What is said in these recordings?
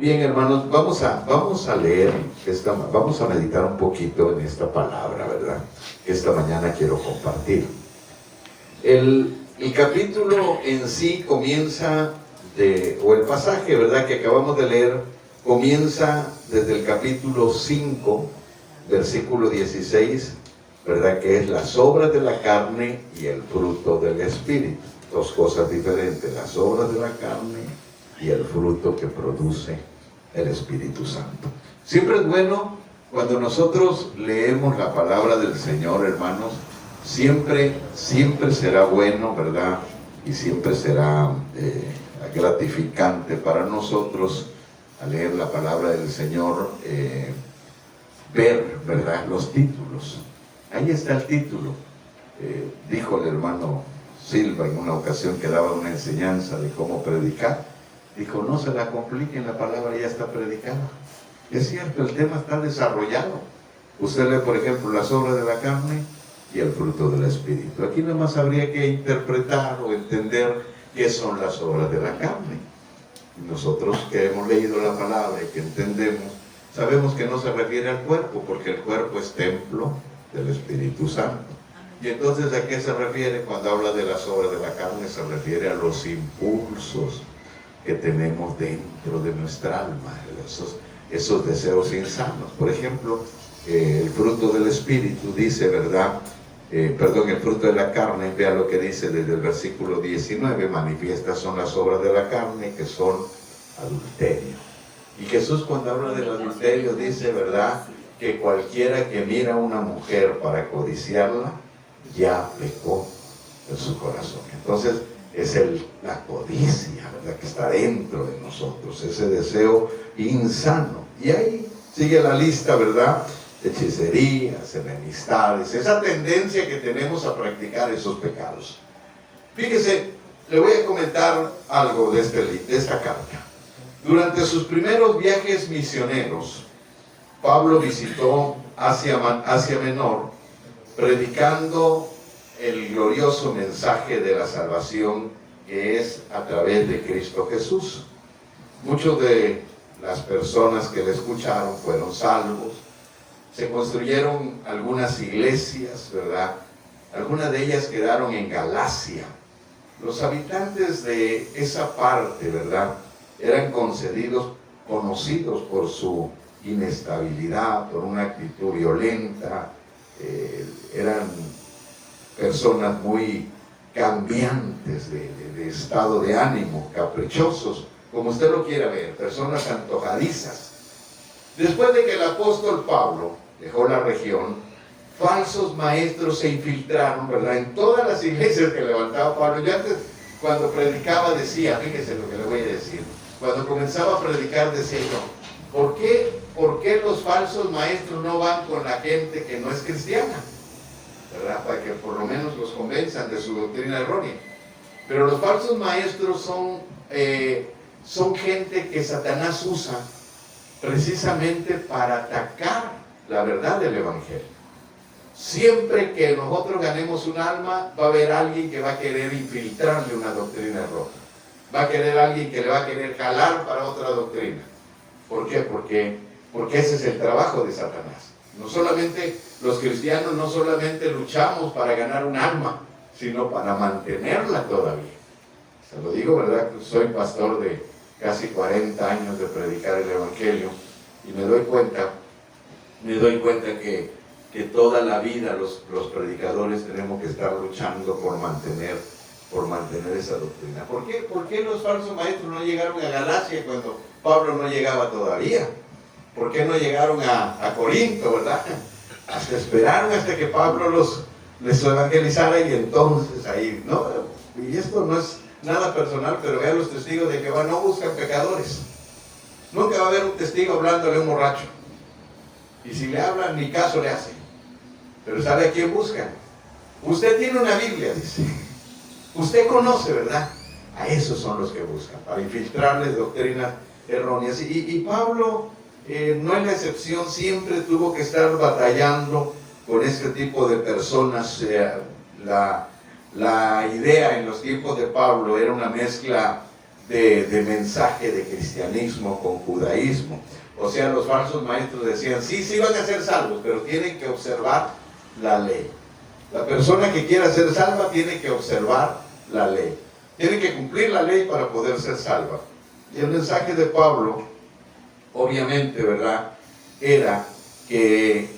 Bien, hermanos, vamos a leer, vamos a meditar un poquito en esta palabra, ¿verdad? Que esta mañana quiero compartir. El capítulo en sí comienza o el pasaje, ¿verdad?, que acabamos de leer, comienza desde el capítulo 5, versículo 16, ¿verdad?, que es las obras de la carne y el fruto del Espíritu. Dos cosas diferentes, las obras de la carne y el fruto que produce el Espíritu Santo. Siempre es bueno cuando nosotros leemos la palabra del Señor, hermanos, siempre será bueno, ¿verdad? Y siempre será gratificante para nosotros, al leer la palabra del Señor, ver, ¿verdad?, los títulos. Ahí está el título. Dijo el hermano Silva en una ocasión que daba una enseñanza de cómo predicar. Dijo, no se la compliquen, la palabra ya está predicada. Es cierto, el tema está desarrollado. Usted lee, por ejemplo, las obras de la carne y el fruto del Espíritu. Aquí nada más habría que interpretar o entender qué son las obras de la carne. Y nosotros que hemos leído la palabra y que entendemos, sabemos que no se refiere al cuerpo, porque el cuerpo es templo del Espíritu Santo. Y entonces, ¿a qué se refiere cuando habla de las obras de la carne? Se refiere a los impulsos que tenemos dentro de nuestra alma, esos deseos insanos. Por ejemplo, el fruto del Espíritu dice, ¿verdad? El fruto de la carne, vea lo que dice desde el versículo 19, manifiestas son las obras de la carne, que son adulterio. Y Jesús, cuando habla del adulterio, dice, ¿verdad?, que cualquiera que mira a una mujer para codiciarla, ya pecó en su corazón. Entonces, es la codicia, ¿verdad?, que está dentro de nosotros, ese deseo insano. Y ahí sigue la lista, ¿verdad?, hechicerías, enemistades, esa tendencia que tenemos a practicar esos pecados. Fíjese, le voy a comentar algo de esta carta. Durante sus primeros viajes misioneros, Pablo visitó Asia Menor, predicando el glorioso mensaje de la salvación que es a través de Cristo Jesús. Muchos de las personas que le escucharon fueron salvos. Se construyeron algunas iglesias, ¿verdad? Algunas de ellas quedaron en Galacia. Los habitantes de esa parte, ¿verdad?, eran conocidos por su inestabilidad, por una actitud violenta. Eran personas muy cambiantes de estado de ánimo, caprichosos, como usted lo quiera ver, personas antojadizas. Después de que el apóstol Pablo dejó la región, falsos maestros se infiltraron, ¿verdad?, en todas las iglesias que levantaba Pablo. Yo antes, cuando predicaba, decía, fíjese lo que le voy a decir, cuando comenzaba a predicar decía yo, ¿por qué los falsos maestros no van con la gente que no es cristiana? ¿Verdad? Para que por lo menos los convenzan de su doctrina errónea. Pero los falsos maestros son gente que Satanás usa precisamente para atacar la verdad del Evangelio. Siempre que nosotros ganemos un alma, va a haber alguien que va a querer infiltrarle una doctrina errónea. Va a querer alguien que le va a querer jalar para otra doctrina. ¿Por qué? Porque ese es el trabajo de Satanás. No solamente los cristianos, no solamente luchamos para ganar un alma, sino para mantenerla todavía. Se lo digo, ¿verdad? Soy pastor de casi 40 años de predicar el Evangelio y me doy cuenta que toda la vida los predicadores tenemos que estar luchando por mantener esa doctrina. ¿Por qué los falsos maestros no llegaron a Galacia cuando Pablo no llegaba todavía? ¿Por qué no llegaron a Corinto, verdad? Esperaron hasta que Pablo les evangelizara y entonces ahí, ¿no? Y esto no es nada personal, pero vean los testigos de Jehová, no buscan pecadores. Nunca va a haber un testigo hablándole a un borracho. Y si le hablan, ni caso le hacen. Pero ¿sabe a quién buscan? Usted tiene una Biblia, dice. Usted conoce, ¿verdad? A esos son los que buscan, para infiltrarles doctrinas erróneas. Y Pablo no es la excepción, siempre tuvo que estar batallando con este tipo de personas. La idea en los tiempos de Pablo era una mezcla de mensaje de cristianismo con judaísmo. O sea, los falsos maestros decían, sí, sí van a ser salvos, pero tienen que observar la ley. La persona que quiera ser salva tiene que observar la ley. Tiene que cumplir la ley para poder ser salva. Y el mensaje de Pablo, obviamente, ¿verdad?, era que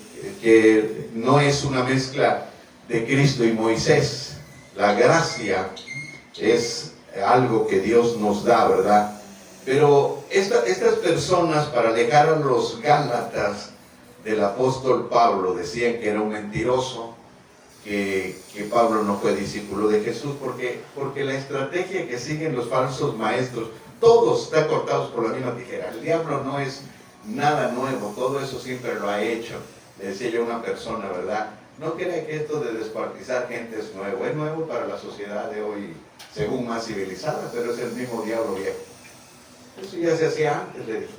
no es una mezcla de Cristo y Moisés. La gracia es algo que Dios nos da, ¿verdad? Pero estas personas, para alejar a los Gálatas del apóstol Pablo, decían que era un mentiroso, que Pablo no fue discípulo de Jesús, porque la estrategia que siguen los falsos maestros, todos están cortados por la misma tijera. El diablo no es nada nuevo, todo eso siempre lo ha hecho. Le decía yo a una persona, ¿verdad? No crea que esto de descuartizar gente es nuevo para la sociedad de hoy, según más civilizada, pero es el mismo diablo viejo. Eso ya se hacía antes, le dije.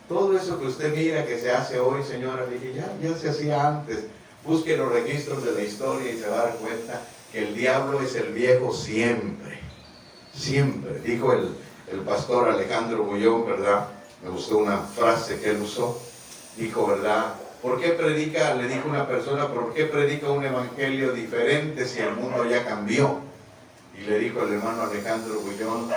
Todo eso que usted mira que se hace hoy, señora, le dije, ya se hacía antes. Busque los registros de la historia y se va a dar cuenta que el diablo es el viejo siempre. Siempre. Dijo el pastor Alejandro Bullón, ¿verdad? Me gustó una frase que él usó. Dijo, ¿verdad? ¿Por qué predica, le dijo una persona, por qué predica un evangelio diferente si el mundo ya cambió? Y le dijo el hermano Alejandro Bullón,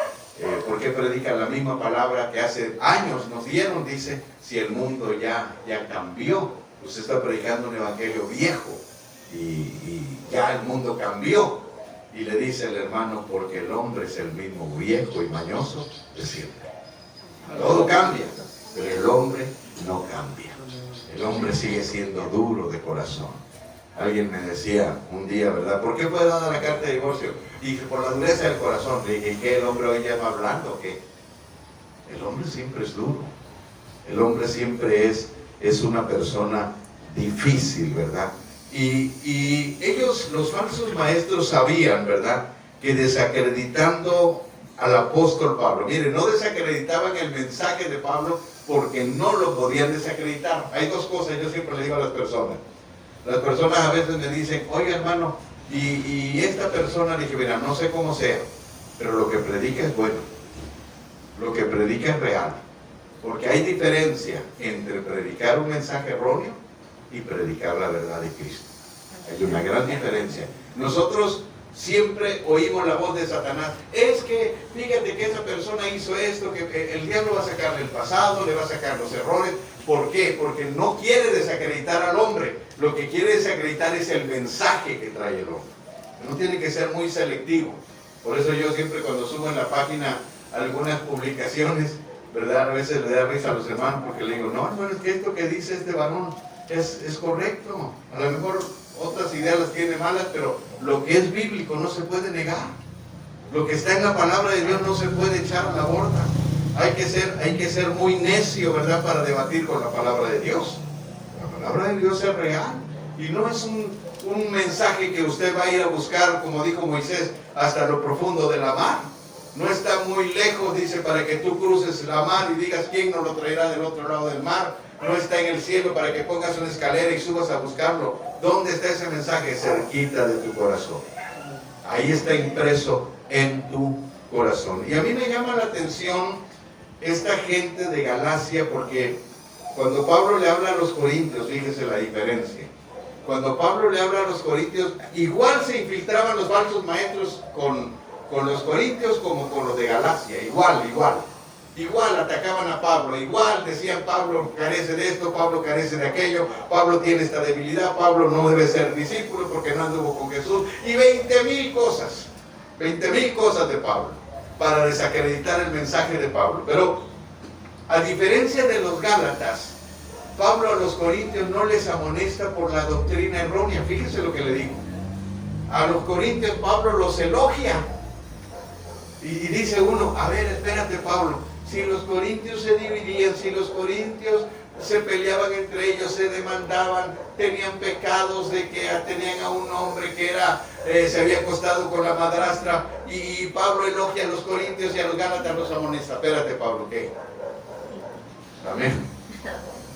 ¿por qué predica la misma palabra que hace años nos dieron? Dice, si el mundo ya cambió. Usted está predicando un evangelio viejo y ya el mundo cambió. Y le dice el hermano, porque el hombre es el mismo viejo y mañoso de siempre. Todo cambia, pero el hombre no cambia. El hombre sigue siendo duro de corazón. Alguien me decía un día, ¿verdad? ¿Por qué fue dada la carta de divorcio? Y dije, por la dureza del corazón. Le dije, ¿qué el hombre hoy ya va hablando? ¿Qué? El hombre siempre es duro. El hombre siempre es una persona difícil, ¿verdad? Y ellos, los falsos maestros, sabían, ¿verdad?, que desacreditando al apóstol Pablo, miren, no desacreditaban el mensaje de Pablo porque no lo podían desacreditar. Hay dos cosas, yo siempre le digo a las personas. Las personas a veces me dicen, oye hermano, y esta persona, le dije, mira, no sé cómo sea, pero lo que predica es bueno, lo que predica es real. Porque hay diferencia entre predicar un mensaje erróneo y predicar la verdad de Cristo. Hay una gran diferencia. Nosotros siempre oímos la voz de Satanás. Es que, fíjate que esa persona hizo esto, que el diablo va a sacarle el pasado, le va a sacar los errores. ¿Por qué? Porque no quiere desacreditar al hombre. Lo que quiere desacreditar es el mensaje que trae el hombre. No tiene que ser muy selectivo. Por eso yo siempre cuando subo en la página algunas publicaciones, ¿verdad? A veces le da risa a los hermanos porque le digo, no, hermano, es que esto que dice este varón es correcto. A lo mejor otras ideas las tiene malas, pero lo que es bíblico no se puede negar. Lo que está en la palabra de Dios no se puede echar a la borda. Hay que ser muy necio, ¿verdad?, para debatir con la palabra de Dios. La palabra de Dios es real y no es un mensaje que usted va a ir a buscar, como dijo Moisés, hasta lo profundo de la mar. No está muy lejos, dice, para que tú cruces la mar y digas, ¿quién nos lo traerá del otro lado del mar? No está en el cielo para que pongas una escalera y subas a buscarlo. ¿Dónde está ese mensaje? Cerquita de tu corazón. Ahí está impreso en tu corazón. Y a mí me llama la atención esta gente de Galacia, porque cuando Pablo le habla a los corintios, fíjese la diferencia. Cuando Pablo le habla a los corintios, igual se infiltraban los falsos maestros con los corintios como con los de Galacia, igual atacaban a Pablo, igual decían, Pablo carece de esto, Pablo carece de aquello, Pablo tiene esta debilidad, Pablo no debe ser discípulo porque no anduvo con Jesús, y 20,000 cosas de Pablo, para desacreditar el mensaje de Pablo. Pero a diferencia de los Gálatas, Pablo a los corintios no les amonesta por la doctrina errónea. Fíjense lo que le digo. A los corintios Pablo los elogia. Y dice uno, a ver, espérate Pablo, si los corintios se dividían, si los corintios se peleaban entre ellos, se demandaban, tenían pecados de que tenían a un hombre que se había acostado con la madrastra, y Pablo elogia a los corintios y a los gálatas los amonesta. Espérate Pablo, ¿qué? Amén.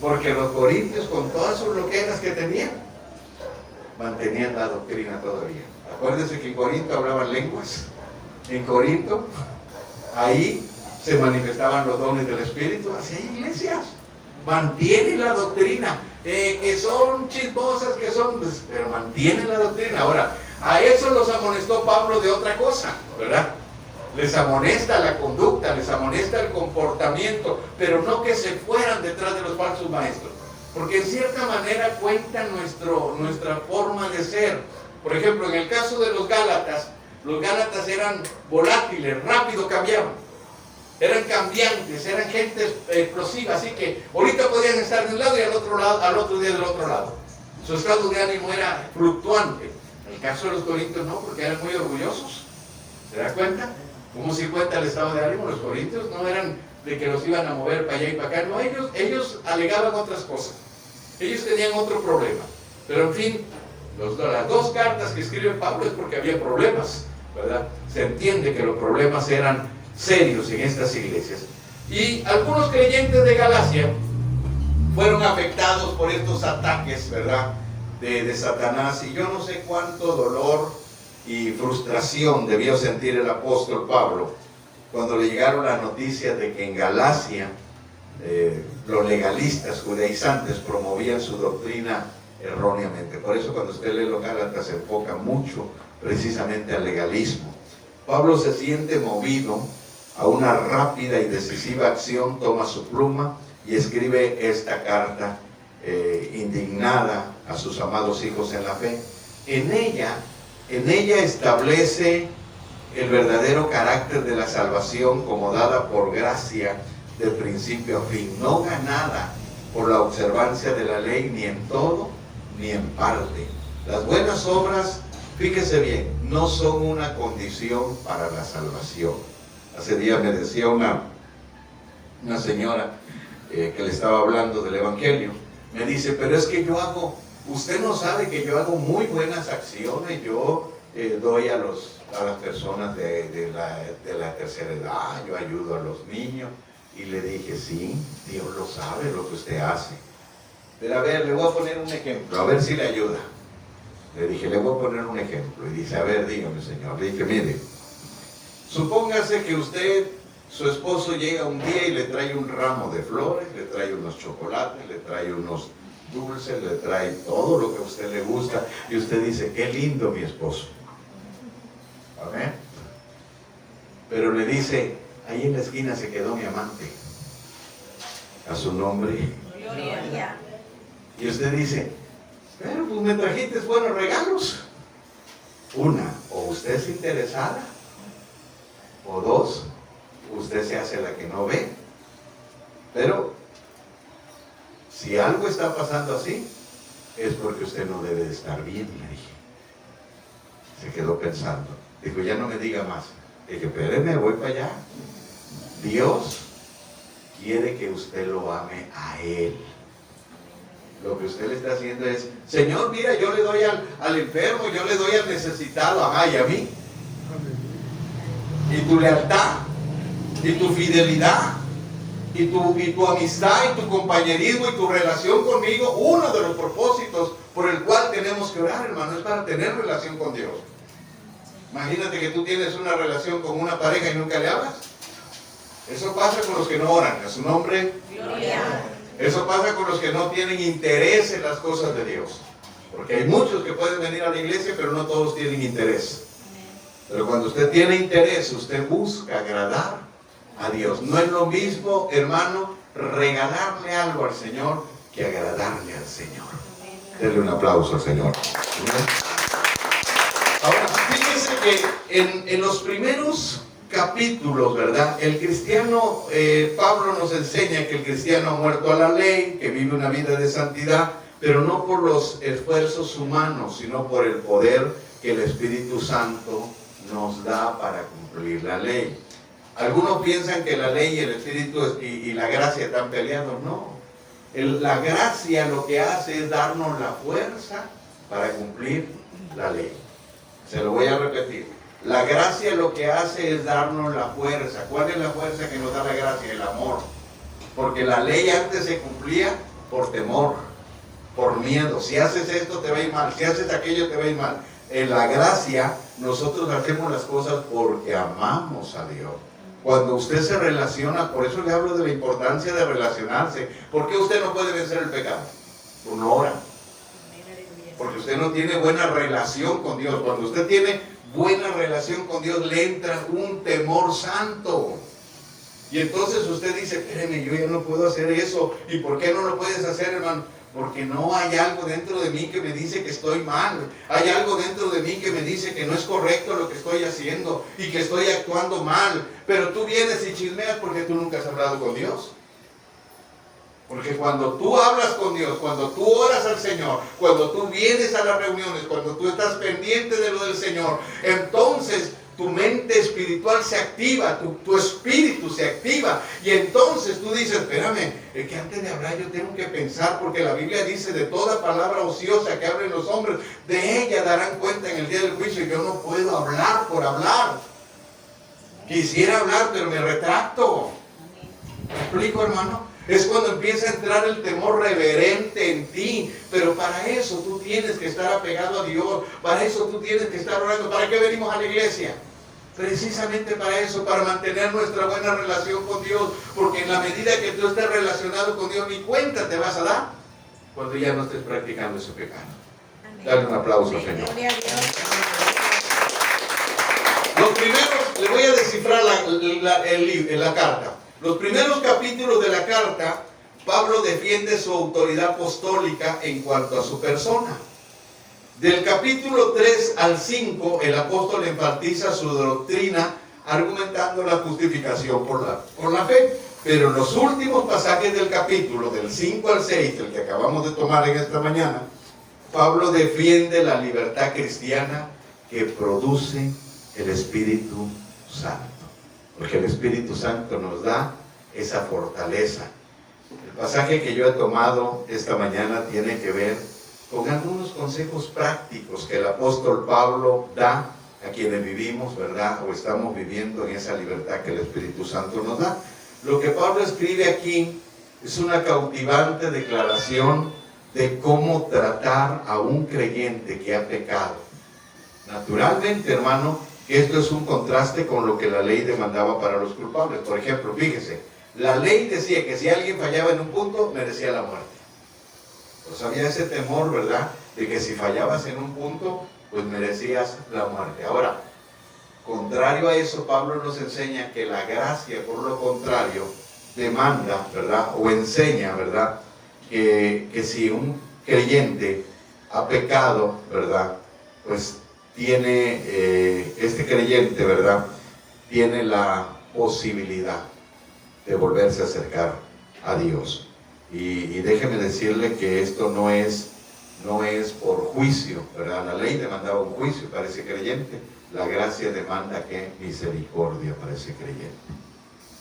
Porque los corintios, con todas sus loqueras que tenían, mantenían la doctrina todavía. Acuérdense que en Corinto hablaban lenguas. En Corinto, ahí se manifestaban los dones del Espíritu. Así hay iglesias, mantienen la doctrina, que son chismosas, pero mantienen la doctrina. Ahora, a eso los amonestó Pablo de otra cosa, ¿verdad? Les amonesta la conducta, les amonesta el comportamiento, pero no que se fueran detrás de los falsos maestros, porque en cierta manera cuenta nuestra forma de ser. Por ejemplo, en el caso de los Gálatas eran volátiles, rápido cambiaban, eran cambiantes, eran gente explosiva, así que ahorita podían estar de un lado y al otro día del otro lado. Su estado de ánimo era fluctuante. En el caso de los corintios no, porque eran muy orgullosos. ¿Se da cuenta? ¿Cómo se cuenta el estado de ánimo? Los corintios no eran de que los iban a mover para allá y para acá, no, ellos alegaban otras cosas, ellos tenían otro problema. Pero en fin, las dos cartas que escribe Pablo es porque había problemas, ¿verdad? Se entiende que los problemas eran serios en estas iglesias. Y algunos creyentes de Galacia fueron afectados por estos ataques, ¿verdad? De Satanás, y yo no sé cuánto dolor y frustración debió sentir el apóstol Pablo cuando le llegaron las noticias de que en Galacia los legalistas judaizantes promovían su doctrina erróneamente. Por eso cuando usted lee los Gálatas se enfoca mucho precisamente al legalismo. Pablo se siente movido a una rápida y decisiva acción, toma su pluma y escribe esta carta indignada a sus amados hijos en la fe. En ella establece el verdadero carácter de la salvación como dada por gracia de principio a fin, no ganada por la observancia de la ley, ni en todo ni en parte. Las buenas obras, fíjese bien, no son una condición para la salvación. Hace días me decía una señora que le estaba hablando del Evangelio, me dice, pero es que usted no sabe que yo hago muy buenas acciones, yo doy a las personas de la tercera edad, yo ayudo a los niños. Y le dije, sí, Dios lo sabe lo que usted hace. Pero a ver, le voy a poner un ejemplo, a ver si le ayuda. Le dije, le voy a poner un ejemplo. Y dice, a ver, dígame, señor. Le dije, mire, supóngase que usted, su esposo llega un día y le trae un ramo de flores, le trae unos chocolates, le trae unos dulces, le trae todo lo que a usted le gusta. Y usted dice, qué lindo mi esposo. ¿Amén? Pero le dice, ahí en la esquina se quedó mi amante. A su nombre. Gloria. Y usted dice, pero pues me trajiste buenos regalos. Una, o usted es interesada, o dos, usted se hace la que no ve. Pero si algo está pasando así, es porque usted no debe de estar bien, le dije. Se quedó pensando. Dijo, ya no me diga más. Dije, espéreme, voy para allá. Dios quiere que usted lo ame a Él. Lo que usted le está haciendo es, Señor, mira, yo le doy al enfermo, yo le doy al necesitado, ajá, y a mí. Y tu lealtad, y tu fidelidad, y tu amistad, y tu compañerismo, y tu relación conmigo, uno de los propósitos por el cual tenemos que orar, hermano, es para tener relación con Dios. Imagínate que tú tienes una relación con una pareja y nunca le hablas. Eso pasa con los que no oran, a su nombre. Gloria. Eso pasa con los que no tienen interés en las cosas de Dios. Porque hay muchos que pueden venir a la iglesia, pero no todos tienen interés. Pero cuando usted tiene interés, usted busca agradar a Dios. No es lo mismo, hermano, regalarle algo al Señor que agradarle al Señor. Denle un aplauso al Señor. Ahora, fíjense que en los primeros capítulos, ¿verdad? El cristiano, Pablo nos enseña que el cristiano ha muerto a la ley, que vive una vida de santidad, pero no por los esfuerzos humanos, sino por el poder que el Espíritu Santo nos da para cumplir la ley. Algunos piensan que la ley y el Espíritu y la gracia están peleados. No. La gracia lo que hace es darnos la fuerza para cumplir la ley. Se lo voy a repetir. La gracia lo que hace es darnos la fuerza. ¿Cuál es la fuerza que nos da la gracia? El amor. Porque la ley antes se cumplía por temor, por miedo. Si haces esto te va a ir mal, si haces aquello te va a ir mal. En la gracia nosotros hacemos las cosas porque amamos a Dios. Cuando usted se relaciona, por eso le hablo de la importancia de relacionarse. ¿Por qué usted no puede vencer el pecado? Por no ora. Porque usted no tiene buena relación con Dios. Cuando usted tiene buena relación con Dios, le entra un temor santo. Y entonces usted dice, espéreme, yo ya no puedo hacer eso. ¿Y por qué no lo puedes hacer, hermano? Porque no hay algo dentro de mí que me dice que estoy mal. Hay algo dentro de mí que me dice que no es correcto lo que estoy haciendo y que estoy actuando mal. Pero tú vienes y chismeas porque tú nunca has hablado con Dios. Porque cuando tú hablas con Dios, cuando tú oras al Señor, cuando tú vienes a las reuniones, cuando tú estás pendiente de lo del Señor, entonces tu mente espiritual se activa, tu espíritu se activa. Y entonces tú dices, espérame, es que antes de hablar yo tengo que pensar, porque la Biblia dice, de toda palabra ociosa que hablen los hombres, de ella darán cuenta en el día del juicio. Yo no puedo hablar por hablar. Quisiera hablar, pero me retracto. ¿Me explico, hermano? Es cuando empieza a entrar el temor reverente en ti. Pero para eso tú tienes que estar apegado a Dios. Para eso tú tienes que estar orando. ¿Para qué venimos a la iglesia? Precisamente para eso, para mantener nuestra buena relación con Dios. Porque en la medida que tú estés relacionado con Dios, ni cuenta te vas a dar cuando ya no estés practicando ese pecado. Amén. Dale un aplauso, Amén. Señor. Los primeros, le voy a descifrar la carta. Los primeros capítulos de la carta, Pablo defiende su autoridad apostólica en cuanto a su persona. Del capítulo 3 al 5, el apóstol enfatiza su doctrina argumentando la justificación por la fe. Pero en los últimos pasajes del capítulo, del 5 al 6, el que acabamos de tomar en esta mañana, Pablo defiende la libertad cristiana que produce el Espíritu Santo. Porque el Espíritu Santo nos da esa fortaleza. El pasaje que yo he tomado esta mañana tiene que ver con algunos consejos prácticos que el apóstol Pablo da a quienes vivimos, ¿verdad? O estamos viviendo en esa libertad que el Espíritu Santo nos da. Lo que Pablo escribe aquí es una cautivante declaración de cómo tratar a un creyente que ha pecado. Naturalmente, hermano, esto es un contraste con lo que la ley demandaba para los culpables. Por ejemplo, fíjese, la ley decía que si alguien fallaba en un punto, merecía la muerte. Pues había ese temor, ¿verdad?, de que si fallabas en un punto, pues merecías la muerte. Ahora, contrario a eso, Pablo nos enseña que la gracia, por lo contrario, demanda, ¿verdad?, o enseña, ¿verdad?, que si un creyente ha pecado, ¿verdad?, pues tiene, este creyente, ¿verdad?, tiene la posibilidad de volverse a acercar a Dios. Y déjeme decirle que esto no es por juicio, ¿verdad? La ley demandaba un juicio para ese creyente. La gracia demanda que misericordia para ese creyente.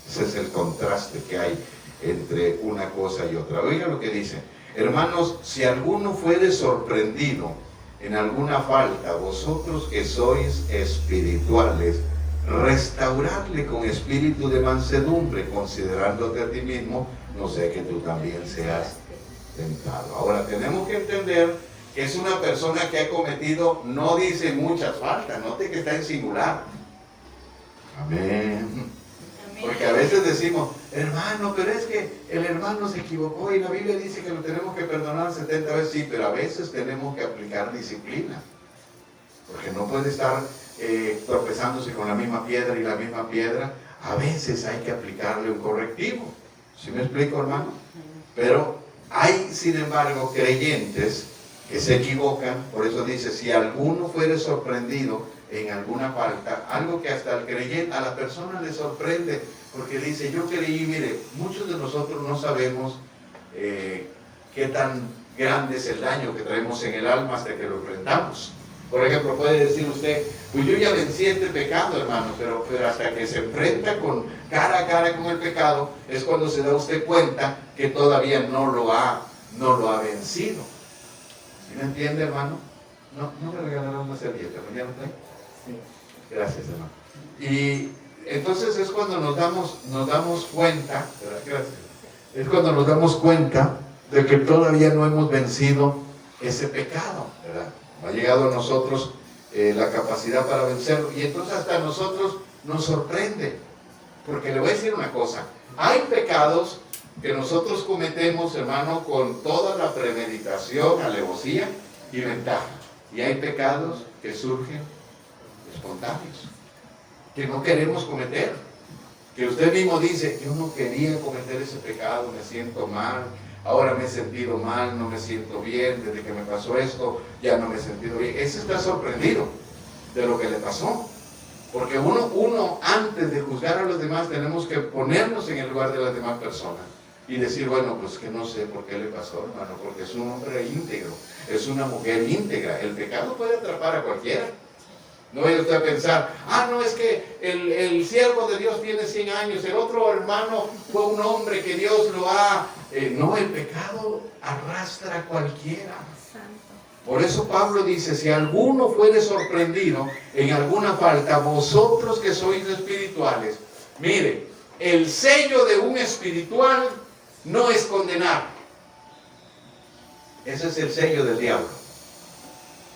Ese es el contraste que hay entre una cosa y otra. Oiga lo que dice: hermanos, si alguno fuere sorprendido en alguna falta, vosotros que sois espirituales, restauradle con espíritu de mansedumbre, considerándote a ti mismo, no sea que tú también seas tentado. Ahora, tenemos que entender que es una persona que ha cometido, no dice muchas faltas, note que está en singular. Amén. Porque a veces decimos, hermano, pero es que el hermano se equivocó y la Biblia dice que lo tenemos que perdonar 70 veces. Sí, pero a veces tenemos que aplicar disciplina. Porque no puede estar tropezándose con la misma piedra y la misma piedra. A veces hay que aplicarle un correctivo. ¿Sí me explico, hermano? Pero hay, sin embargo, creyentes que se equivocan. Por eso dice, si alguno fuere sorprendido en alguna falta, algo que hasta el creyente, a la persona le sorprende, porque dice, yo creí, mire, muchos de nosotros no sabemos qué tan grande es el daño que traemos en el alma hasta que lo enfrentamos. Por ejemplo, puede decir usted, pues yo ya vencí este pecado, hermano, pero hasta que se enfrenta cara a cara con el pecado, es cuando se da usted cuenta que todavía no lo ha vencido. ¿Sí me entiende, hermano? No me regalarán una servilleta, ¿no? ¿Ya no trae? Sí. Gracias, hermano. Y entonces es cuando nos damos cuenta, ¿verdad? Gracias. Es cuando nos damos cuenta de que todavía no hemos vencido ese pecado, ¿verdad? Ha llegado a nosotros la capacidad para vencerlo, y entonces hasta a nosotros nos sorprende. Porque le voy a decir una cosa, hay pecados que nosotros cometemos, hermano, con toda la premeditación, alevosía y ventaja. Y hay pecados que surgen espontáneos, que no queremos cometer. Que usted mismo dice, yo no quería cometer ese pecado, me siento mal, ahora me he sentido mal, no me siento bien, desde que me pasó esto, ya no me he sentido bien. Ese está sorprendido de lo que le pasó. Porque uno antes de juzgar a los demás tenemos que ponernos en el lugar de las demás personas y decir, bueno, pues que no sé por qué le pasó, hermano, porque es un hombre íntegro, es una mujer íntegra. El pecado puede atrapar a cualquiera. No vaya usted a pensar, no, es que el siervo de Dios tiene 100 años, el otro hermano fue un hombre que Dios lo ha... no, el pecado arrastra a cualquiera. Por eso Pablo dice, si alguno fuere sorprendido en alguna falta, vosotros que sois espirituales, mire, el sello de un espiritual no es condenar. Ese es el sello del diablo.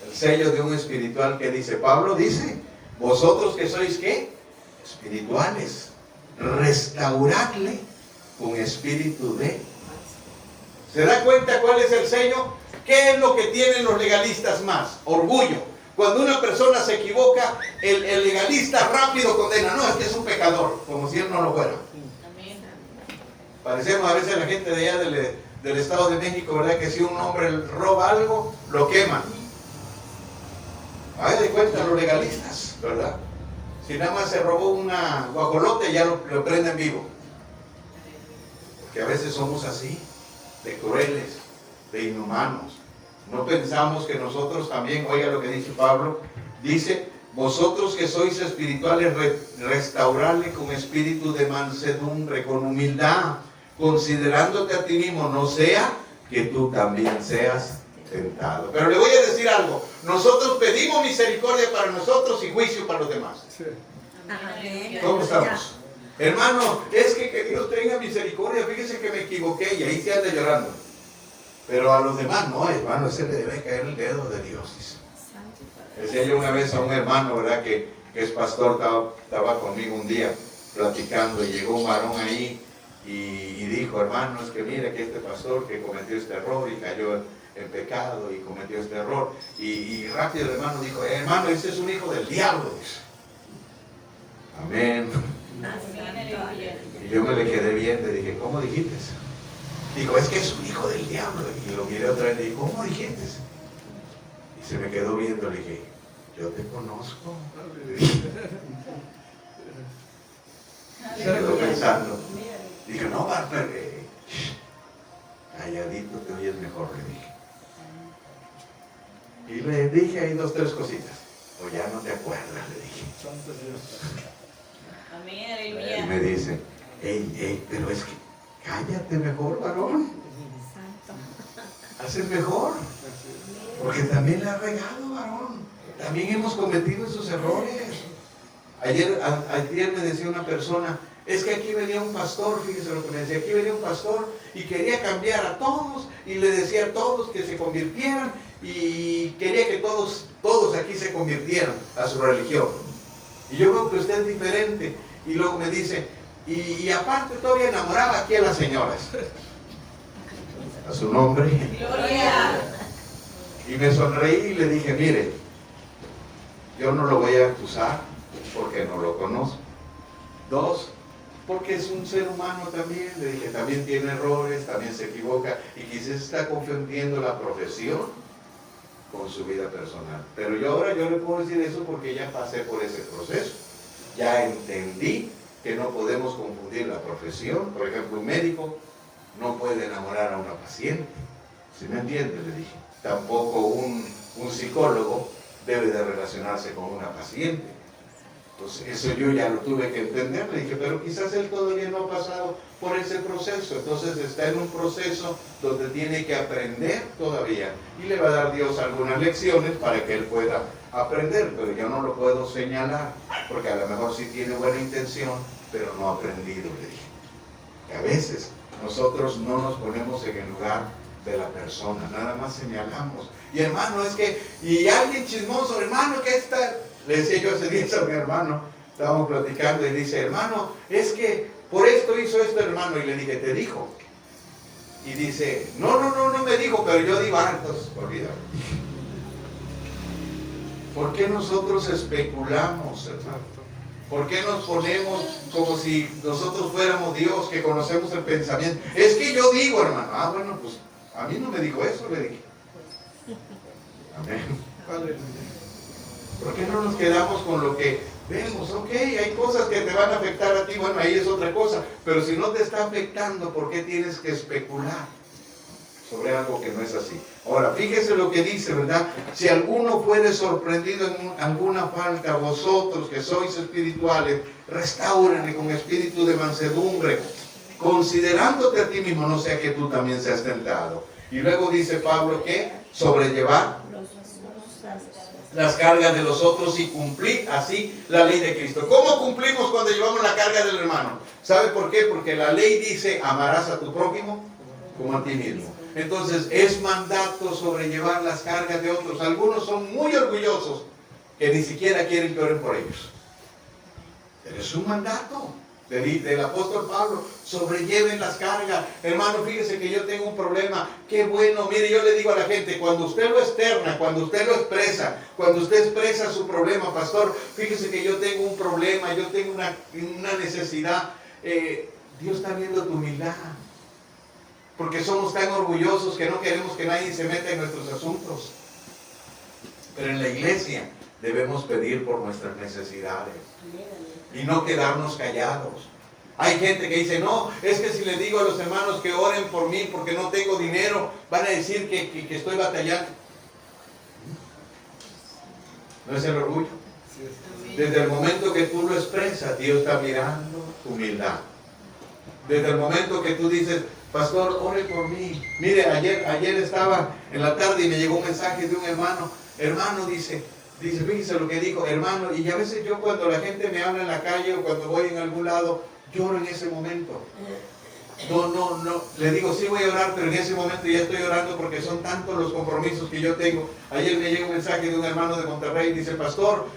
El sello de un espiritual que dice, Pablo dice, vosotros que sois ¿qué? Espirituales, restauradle con espíritu de... ¿Se da cuenta cuál es el sello? ¿Qué es lo que tienen los legalistas más? Orgullo. Cuando una persona se equivoca, el legalista rápido condena. No, es que es un pecador, como si él no lo fuera. Parecemos a veces la gente de allá del Estado de México, ¿verdad? Que si un hombre roba algo, lo queman. Hagan de cuenta los legalistas, ¿verdad? Si nada más se robó una guajolote, ya lo prenden vivo. Porque a veces somos así, de crueles, de inhumanos. No pensamos que nosotros también, oiga lo que dice Pablo, dice, vosotros que sois espirituales, restaurarle con espíritu de mansedumbre, con humildad, considerándote a ti mismo, no sea que tú también seas tentado. Pero le voy a decir algo, nosotros pedimos misericordia para nosotros y juicio para los demás. Sí. ¿Cómo estamos? Hermano, es que Dios tenga misericordia, fíjese que me equivoqué y ahí se anda llorando. Pero a los demás no, hermano, ese le debe caer el dedo de Dios. Decía yo una vez a un hermano, ¿verdad? Que es pastor, estaba conmigo un día platicando y llegó un varón ahí y dijo, hermano, es que mira que este pastor que cometió este error y cayó en pecado y cometió este error. Y rápido el hermano dijo, hermano, ese es un hijo del diablo. Amén. Y yo me le quedé viendo y dije, ¿cómo dijiste? Dijo, es que es un hijo del diablo. Y lo miré otra vez y dije, ¿cómo dijiste? Y se me quedó viendo, le dije, yo te conozco. Se quedó pensando. Dije, no, Bárbara, calladito te oyes mejor, le dije. Y le dije ahí 2, 3 cositas. O ya no te acuerdas, le dije. Amén. Y me dice, pero es que cállate mejor, varón. Haces mejor. Porque también le has regado, varón. También hemos cometido esos errores. Ayer me decía una persona, es que aquí venía un pastor, fíjese lo que me decía, aquí venía un pastor y quería cambiar a todos y le decía a todos que se convirtieran y quería que todos aquí se convirtieran a su religión. Y yo veo que usted es diferente. Y luego me dice, y aparte todavía enamoraba aquí a las señoras. A su nombre. Gloria. Y me sonreí y le dije, mire, yo no lo voy a acusar porque no lo conozco. 2, porque es un ser humano también. Le dije, también tiene errores, también se equivoca y quizás está confundiendo la profesión con su vida personal. Pero yo le puedo decir eso porque ya pasé por ese proceso. Ya entendí que no podemos confundir la profesión. Por ejemplo, un médico no puede enamorar a una paciente. ¿Sí me entiende? Le dije. Tampoco un psicólogo debe de relacionarse con una paciente. Entonces, eso yo ya lo tuve que entender. Le dije, pero quizás él todavía no ha pasado por ese proceso. Entonces está en un proceso donde tiene que aprender todavía. Y le va a dar Dios algunas lecciones para que él pueda aprender. Pero yo no lo puedo señalar, porque a lo mejor sí tiene buena intención, pero no ha aprendido, le dije. Que a veces nosotros no nos ponemos en el lugar de la persona, nada más señalamos. Y hermano, es que, y alguien chismoso, hermano, que está... Le decía yo ese día a mi hermano, Estábamos platicando y dice, hermano, es que por esto hizo esto, hermano. Y le dije, ¿te dijo? Y dice, no me dijo, pero yo digo, entonces, olvídalo. ¿Por qué nosotros especulamos, hermano? ¿Por qué nos ponemos como si nosotros fuéramos Dios, que conocemos el pensamiento? Es que yo digo, hermano. Bueno, pues a mí no me dijo eso, le dije. Amén. ¿Por qué no nos quedamos con lo que vemos? Ok, hay cosas que te van a afectar a ti, bueno, ahí es otra cosa. Pero si no te está afectando, ¿por qué tienes que especular sobre algo que no es así? Ahora, fíjese lo que dice, ¿verdad? Si alguno fuere sorprendido en alguna falta, vosotros que sois espirituales, restáurenle con espíritu de mansedumbre, considerándote a ti mismo, no sea que tú también seas tentado. Y luego dice Pablo que sobrellevar las cargas de los otros y cumplir así la ley de Cristo. ¿Cómo cumplimos cuando llevamos la carga del hermano? ¿Sabe por qué? Porque la ley dice, amarás a tu prójimo como a ti mismo. Entonces es mandato sobrellevar las cargas de otros. Algunos son muy orgullosos que ni siquiera quieren que oren por ellos. Pero es un mandato del apóstol Pablo. Sobrelleven las cargas. Hermano, fíjese que yo tengo un problema. Qué bueno, mire, yo le digo a la gente, cuando usted lo externa, cuando usted lo expresa, cuando usted expresa su problema, pastor, fíjese que yo tengo un problema, yo tengo una necesidad. Dios está viendo tu humildad. Porque somos tan orgullosos que no queremos que nadie se meta en nuestros asuntos. Pero en la iglesia debemos pedir por nuestras necesidades y no quedarnos callados. Hay gente que dice, no, es que si les digo a los hermanos que oren por mí porque no tengo dinero, van a decir que estoy batallando. ¿No es el orgullo? Desde el momento que tú lo expresas, Dios está mirando tu humildad. Desde el momento que tú dices, pastor, ore por mí. Mire, ayer estaba en la tarde y me llegó un mensaje de un hermano. Hermano, dice, fíjese lo que dijo, hermano. Y a veces yo cuando la gente me habla en la calle o cuando voy en algún lado, lloro en ese momento. No, le digo, sí voy a orar, pero en ese momento ya estoy orando porque son tantos los compromisos que yo tengo. Ayer me llegó un mensaje de un hermano de Monterrey y dice, pastor,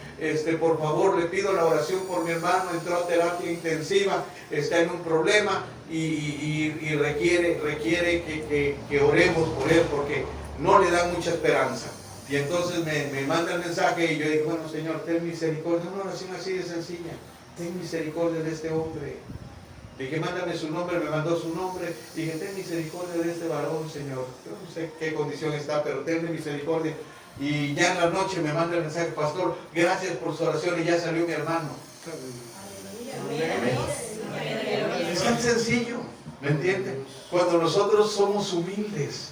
por favor, le pido la oración por mi hermano, entró a terapia intensiva, está en un problema y requiere que oremos por él porque no le dan mucha esperanza. Y entonces me manda el mensaje y yo digo, bueno, Señor, ten misericordia. Una oración así de sencilla. Ten misericordia de este hombre. Dije, mándame su nombre, me mandó su nombre. Dije, ten misericordia de este varón, Señor. Yo no sé qué condición está, pero tenle misericordia. Y ya en la noche me manda el mensaje, pastor, gracias por su oración y ya salió mi hermano. Es tan sencillo, ¿me entiende? Cuando nosotros somos humildes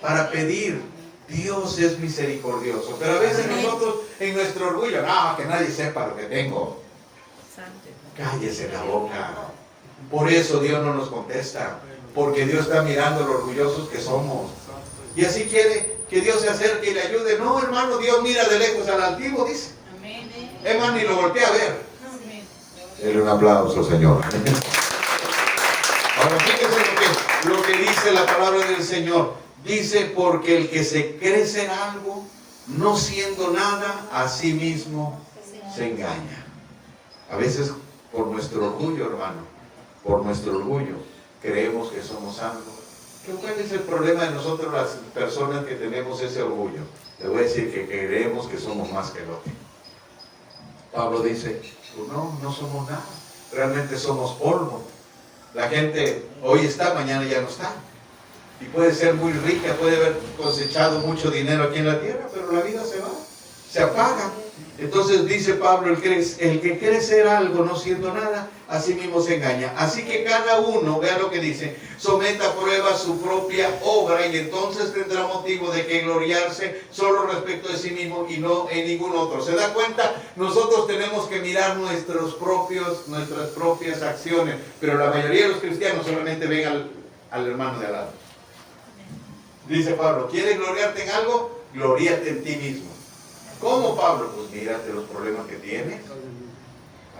para pedir, Dios es misericordioso. Pero a veces nosotros en nuestro orgullo, no, que nadie sepa lo que tengo. Cállese la boca. Por eso Dios no nos contesta, porque Dios está mirando lo orgullosos que somos. Y así quiere que Dios se acerque y le ayude. No, hermano, Dios mira de lejos al altivo, dice. Es más, ni lo voltea a ver. Denle un aplauso, Señor. Ahora fíjense lo que dice la palabra del Señor. Dice, porque el que se crece en algo, no siendo nada, a sí mismo se engaña. A veces por nuestro orgullo, hermano, por nuestro orgullo, creemos que somos algo. ¿Cuál es el problema de nosotros las personas que tenemos ese orgullo? Le voy a decir que creemos que somos más que el otro. Pablo dice, pues no somos nada. Realmente somos polvo. La gente hoy está, mañana ya no está. Y puede ser muy rica, puede haber cosechado mucho dinero aquí en la tierra, pero la vida se va, se apaga. Entonces dice Pablo, el que cree ser algo no siendo nada, a sí mismo se engaña. Así que cada uno, vea lo que dice, someta a prueba su propia obra y entonces tendrá motivo de que gloriarse solo respecto de sí mismo y no en ningún otro. ¿Se da cuenta? Nosotros tenemos que mirar nuestras propias acciones, pero la mayoría de los cristianos solamente ven al hermano de al lado. Dice Pablo, ¿quieres gloriarte en algo? Gloríate en ti mismo. ¿Cómo, Pablo? Pues mírate los problemas que tienes.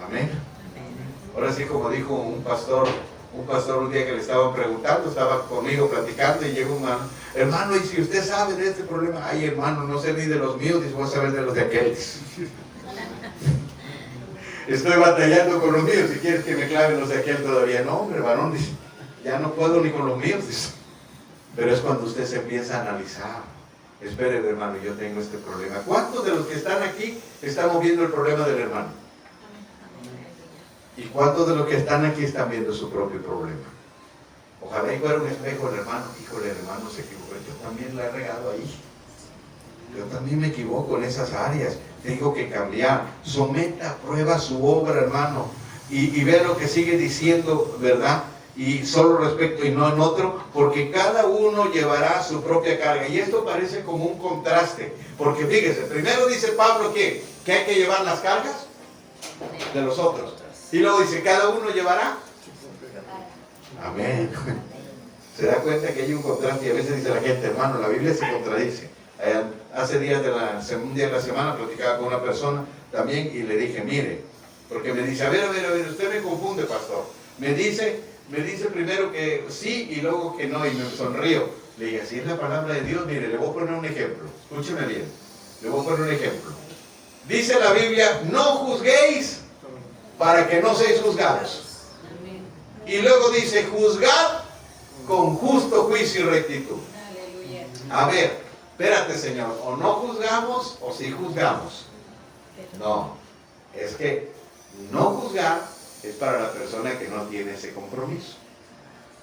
Amén. Ahora sí, como dijo un pastor un día que le estaban preguntando, estaba conmigo platicando y llegó un hermano, y si usted sabe de este problema, ay hermano, no sé ni de los míos, dice, voy a saber de los de aquel. estoy batallando con los míos, si quieres que me claven los de aquel todavía. No, hombre, varón, dice, ya no puedo ni con los míos, dice. Pero es cuando usted se empieza a analizar. Espere, hermano, yo tengo este problema. ¿Cuántos de los que están aquí estamos viendo el problema del hermano? ¿Y cuántos de los que están aquí están viendo su propio problema? Ojalá y fuera un espejo el hermano. Híjole, el hermano se equivocó. Yo también la he regado ahí. Yo también me equivoco en esas áreas. Tengo que cambiar. Someta a prueba su obra, hermano. Y vea lo que sigue diciendo, ¿verdad? Y solo respecto y no en otro, porque cada uno llevará su propia carga. Y esto parece como un contraste. Porque fíjese, primero dice Pablo que hay que llevar las cargas de los otros. Y luego dice, cada uno llevará. Amén. Se da cuenta que hay un contraste y a veces dice la gente, hermano, la Biblia se contradice. Hace días un día de la semana platicaba con una persona también y le dije, mire, porque me dice, a ver, usted me confunde, pastor. Me dice primero que sí y luego que no, y me sonrío. Le dije, así es la palabra de Dios. Mire, le voy a poner un ejemplo. Escúcheme bien. Le voy a poner un ejemplo. Dice la Biblia, no juzguéis para que no seáis juzgados. Y luego dice, juzgad con justo juicio y rectitud. A ver, espérate, Señor, o no juzgamos o sí juzgamos. No, es que no juzgar es para la persona que no tiene ese compromiso.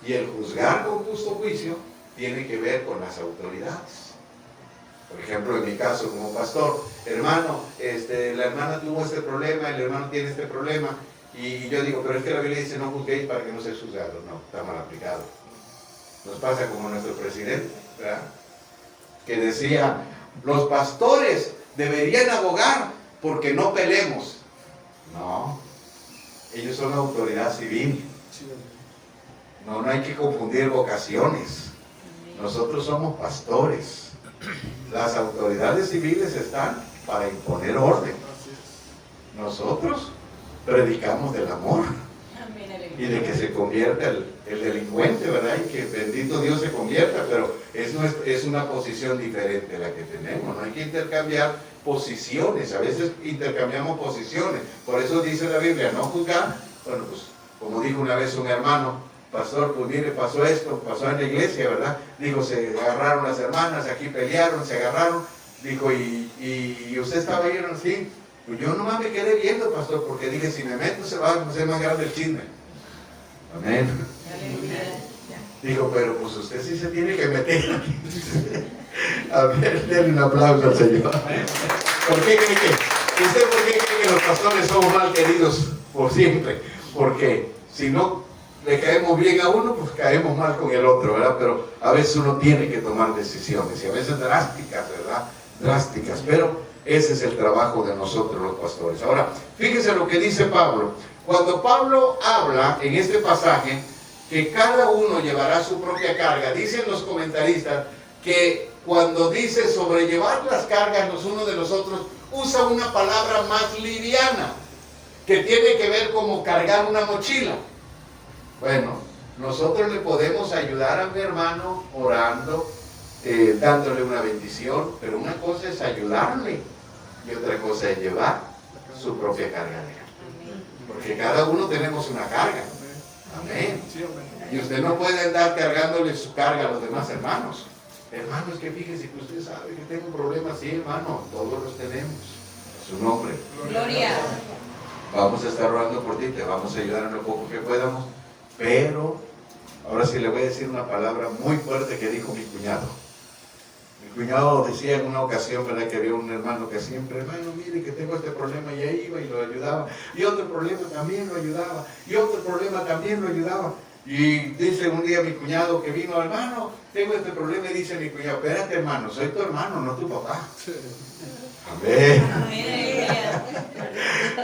Y el juzgar con justo juicio tiene que ver con las autoridades. Por ejemplo, en mi caso como pastor, hermano, la hermana tuvo este problema, el hermano tiene este problema, y yo digo, pero es que la Biblia dice no juzguéis para que no seáis juzgados. No, está mal aplicado. Nos pasa como nuestro presidente, ¿verdad? Que decía, los pastores deberían abogar porque no peleemos. No, ellos son la autoridad civil. No hay que confundir vocaciones. Nosotros somos pastores. Las autoridades civiles están para imponer orden. Nosotros predicamos del amor y de que se convierta el delincuente, ¿verdad? Y que bendito Dios se convierta, pero es una posición diferente la que tenemos. No hay que intercambiar posiciones. A veces intercambiamos posiciones. Por eso dice la Biblia, no juzgar. Bueno, pues como dijo una vez un hermano, pastor, pues mire, pasó esto, pasó en la iglesia, ¿verdad? Dijo, se agarraron las hermanas, aquí pelearon, se agarraron. Dijo, y usted estaba ahí, ¿no? Sí. Pues yo nomás me quedé viendo, pastor, porque dije, si me meto se va a hacer más grande el chisme. Amén. Dijo, pero pues usted sí se tiene que meter. A ver, denle un aplauso al Señor. ¿Por qué cree que? ¿Usted por qué cree que los pastores somos mal queridos por siempre? Porque si no le caemos bien a uno, pues caemos mal con el otro, ¿verdad? Pero a veces uno tiene que tomar decisiones, y a veces drásticas, ¿verdad? Drásticas, pero ese es el trabajo de nosotros los pastores. Ahora, fíjense lo que dice Pablo. Cuando Pablo habla en este pasaje que cada uno llevará su propia carga, dicen los comentaristas que cuando dice sobrellevar las cargas los unos de los otros, usa una palabra más liviana, que tiene que ver como cargar una mochila. Bueno, nosotros le podemos ayudar a mi hermano orando, dándole una bendición, pero una cosa es ayudarle y otra cosa es llevar su propia carga. Porque cada uno tenemos una carga. Amén. Y usted no puede andar cargándole su carga a los demás hermanos. Hermanos, que fíjese que usted sabe que tengo problemas. Sí, hermano, todos los tenemos. A su nombre. Gloria. Vamos a estar orando por ti, te vamos a ayudar en lo poco que podamos. Pero, ahora sí le voy a decir una palabra muy fuerte que dijo mi cuñado. Mi cuñado decía en una ocasión, ¿verdad?, que había un hermano que siempre, hermano, mire que tengo este problema, y ahí iba y lo ayudaba. Y otro problema también lo ayudaba. Y otro problema también lo ayudaba. Y dice un día mi cuñado que vino, hermano, tengo este problema, y dice mi cuñado, espérate, hermano, soy tu hermano, no tu papá. Amén.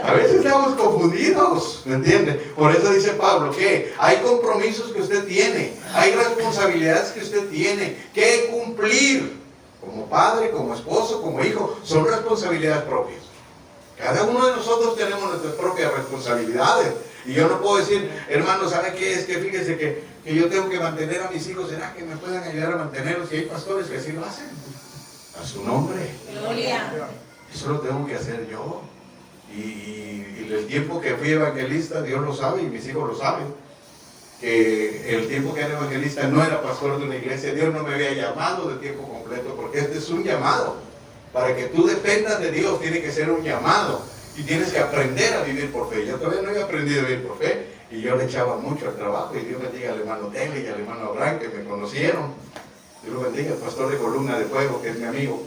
A veces estamos confundidos, ¿me entiende? Por eso dice Pablo que hay compromisos que usted tiene, hay responsabilidades que usted tiene que cumplir. Como padre, como esposo, como hijo, son responsabilidades propias. Cada uno de nosotros tenemos nuestras propias responsabilidades. Y yo no puedo decir, hermano, ¿sabe qué? Es que fíjese que yo tengo que mantener a mis hijos. ¿Será que me puedan ayudar a mantenerlos? Y hay pastores que así lo hacen. A su nombre. Gloria. Eso lo tengo que hacer yo. Y el tiempo que fui evangelista, Dios lo sabe y mis hijos lo saben, que el tiempo que era evangelista no era pastor de una iglesia. Dios no me había llamado de tiempo completo, porque este es un llamado. Para que tú dependas de Dios tiene que ser un llamado y tienes que aprender a vivir por fe. Yo todavía no había aprendido a vivir por fe y yo le echaba mucho al trabajo, y Dios bendiga al hermano Tele y al hermano Abraham, que me conocieron. Dios lo bendiga, el pastor de Columna de Fuego, que es mi amigo,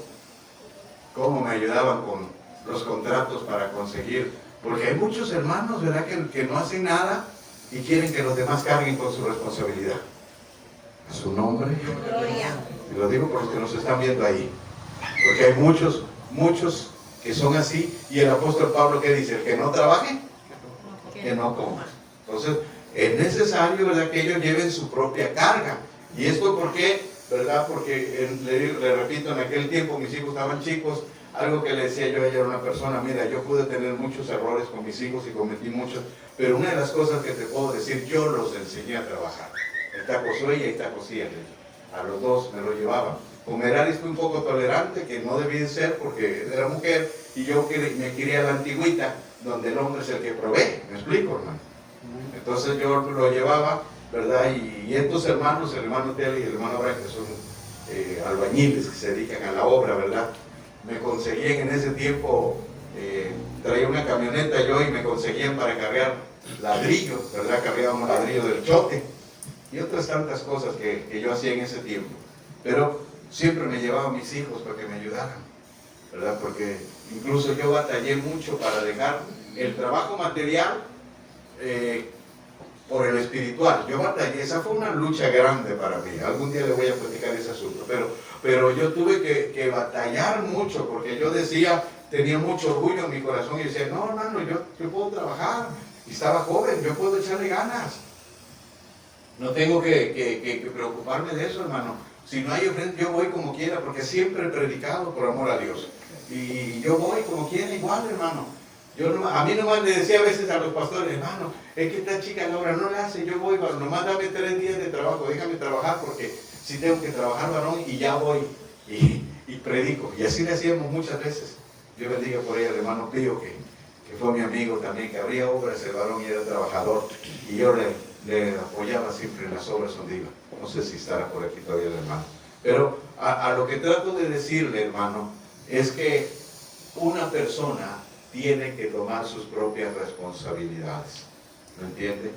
cómo me ayudaban con los contratos para conseguir, porque hay muchos hermanos, ¿verdad?, que no hacen nada y quieren que los demás carguen con su responsabilidad. A su nombre. Gloria. Y lo digo por los que nos están viendo ahí, porque hay muchos que son así. Y el apóstol Pablo, ¿qué dice? El que no trabaje, que no coma. Entonces es necesario, ¿verdad?, que ellos lleven su propia carga. Y esto, ¿por qué? ¿Verdad? Porque le repito, en aquel tiempo mis hijos estaban chicos. Algo que le decía yo a ella, era una persona: mira, yo pude tener muchos errores con mis hijos y cometí muchos, pero una de las cosas que te puedo decir, yo los enseñé a trabajar. Está Josué y está Josías. A los dos me lo llevaban. Con Meraris fui un poco tolerante, que no debía ser porque era mujer, y yo me quería la antigüita, donde el hombre es el que provee. ¿Me explico, hermano? Entonces yo lo llevaba, ¿verdad? Y estos hermanos, el hermano Tele y el hermano Abraham, que son albañiles que se dedican a la obra, ¿verdad?, me conseguían en ese tiempo, traía una camioneta yo y me conseguían para cargar ladrillos, ¿verdad? Cargábamos ladrillo del chote y otras tantas cosas que yo hacía en ese tiempo. Pero siempre me llevaba a mis hijos para que me ayudaran, ¿verdad? Porque incluso yo batallé mucho para dejar el trabajo material por el espiritual. Yo batallé, esa fue una lucha grande para mí. Algún día le voy a platicar ese asunto, pero yo tuve que batallar mucho, porque yo decía, tenía mucho orgullo en mi corazón y decía, no, hermano, yo puedo trabajar, y estaba joven, yo puedo echarle ganas. No tengo que preocuparme de eso, hermano. Si no hay ofrenda, yo voy como quiera, porque siempre he predicado por amor a Dios. Y yo voy como quiera igual, hermano. A mí nomás le decía a veces a los pastores, hermano, es que esta chica Laura no la hace, yo voy, nomás dame 3 días de trabajo, déjame trabajar, porque si tengo que trabajar, varón, y ya voy, y predico. Y así le hacíamos muchas veces. Dios bendiga por ella al hermano Pío, que fue mi amigo también, que abría obras, el varón, y era trabajador, y yo le apoyaba siempre en las obras donde iba. No sé si estará por aquí todavía el hermano. Pero a lo que trato de decirle, hermano, es que una persona tiene que tomar sus propias responsabilidades. ¿Me entiende?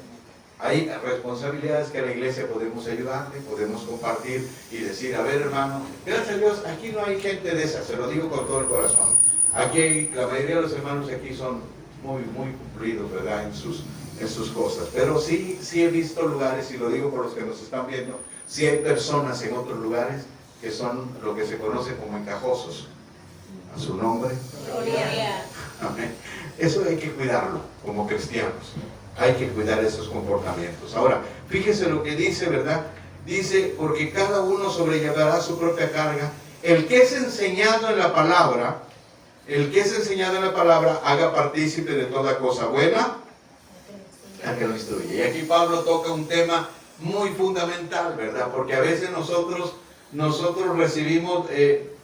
Hay responsabilidades que a la iglesia podemos ayudarle, podemos compartir y decir, a ver, hermano, gracias a Dios, aquí no hay gente de esa, se lo digo con todo el corazón. Aquí la mayoría de los hermanos aquí son muy cumplidos, ¿verdad?, en sus cosas. Pero sí he visto lugares, y lo digo por los que nos están viendo, sí hay personas en otros lugares que son lo que se conoce como encajosos. A su nombre. Gloria. Amén. Eso hay que cuidarlo como cristianos. Hay que cuidar esos comportamientos. Ahora, fíjese lo que dice, ¿verdad? Dice, porque cada uno sobrellevará su propia carga. El que es enseñado en la palabra, haga partícipe de toda cosa buena a que lo instruye. Y aquí Pablo toca un tema muy fundamental, ¿verdad? Porque a veces nosotros recibimos,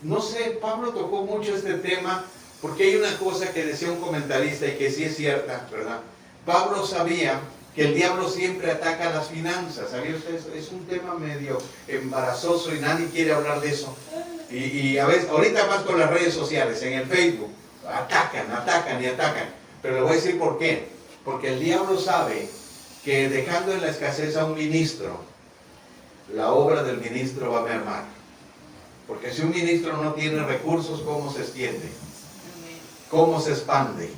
no sé, Pablo tocó mucho este tema, porque hay una cosa que decía un comentarista y que sí es cierta, ¿verdad? Pablo sabía que el diablo siempre ataca las finanzas. ¿Sabía usted? Es un tema medio embarazoso y nadie quiere hablar de eso. Y a veces, ahorita más con las redes sociales, en el Facebook, atacan. Pero le voy a decir por qué. Porque el diablo sabe que dejando en la escasez a un ministro, la obra del ministro va a mermar. Porque si un ministro no tiene recursos, ¿cómo se extiende? ¿Cómo se expande?